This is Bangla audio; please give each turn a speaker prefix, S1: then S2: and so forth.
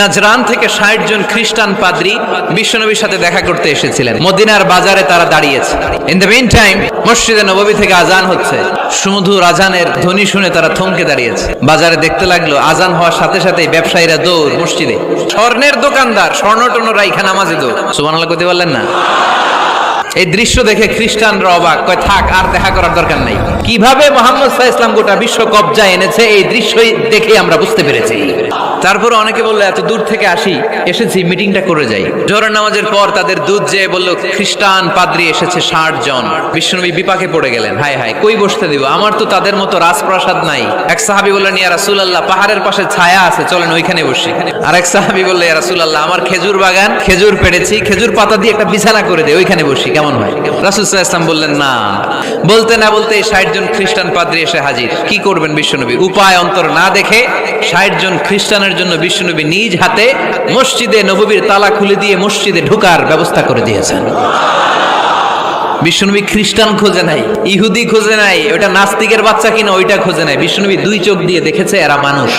S1: নাজরান থেকে ৬০ জন খ্রিস্টান পাদ্রী বিশ্বনবীর সাথে দেখা করতে এসেছিলেন। মদিনার বাজারে তারা দাঁড়িয়েছে। ইন দ্য মিন টাইম মসজিদে নববী থেকে আজান হচ্ছে। সুমধুর আজানের ধ্বনি শুনে তারা থমকে দাঁড়িয়েছে। বাজারে দেখতে লাগলো আজান হওয়ার সাথে সাথে ব্যবসায়ীরা দৌড় মসজিদে। স্বর্ণের দোকানদার স্বর্ণটর্ণ রাইখা নামাজে দৌড়। সুবহানাল্লাহ কইতে পারলেন না? এই দৃশ্য দেখে খ্রিস্টানরা অবাক, কয় থাক আর দেখা করার দরকার নাই। কিভাবে মুহাম্মদ সাল্লাল্লাহু আলাইহি ওয়াসাল্লাম গোটা বিশ্ব কবজায় এনেছে এই দৃশ্যই দেখে আমরা বুঝতে পেরেছি। তারপর অনেকে বললো এত দূর থেকে এসেছি মিটিংটা করে যাই। জোহরের নামাজের পর তাদের দুধ যে বলল খ্রিস্টান পাদ্রী এসেছে ৬০ জন। বিশ্বনবী বিপাকে পড়ে গেলেন, হায় হায় কই বসতে দিব, আমার তো তাদের মতো রাজপ্রাসাদ নাই। এক সাহাবী বললেন, ইয়া রাসূলুল্লাহ পাহাড়ের পাশে ছায়া আছে, চলেন ওইখানে বসি। আর এক সাহাবী বললেন, ইয়া রাসূলুল্লাহ আমার খেজুর বাগান, খেজুর পেড়েছি, খেজুর পাতা দিয়ে একটা বিছানা করে দে, ওইখানে বসি, কেমন হয়? রাসূল সাল্লাল্লাহু আলাইহি ওয়াসাল্লাম বললেন না। বলতে না বলতে ৬০ জন খ্রিস্টান পাদ্রী এসে হাজির। কি করবেন বিশ্বনবী? উপায় অন্তর না দেখে ৬০ জন খ্রিস্টানের জন্য বিশ্বনবী নিজ হাতে মসজিদে নববীর তালা খুলে দিয়ে মসজিদে ঢোকার ব্যবস্থা করে দিয়েছেন। বিশ্বনবী খ্রিস্টান খোঁজে নাই, ইহুদি খোঁজে নাই, ওটা নাস্তিকের বাচ্চা কিনা ওইটা খোঁজে নাই। বিশ্বনবী দুই চোখ দিয়ে দেখেছে এরা মানুষ।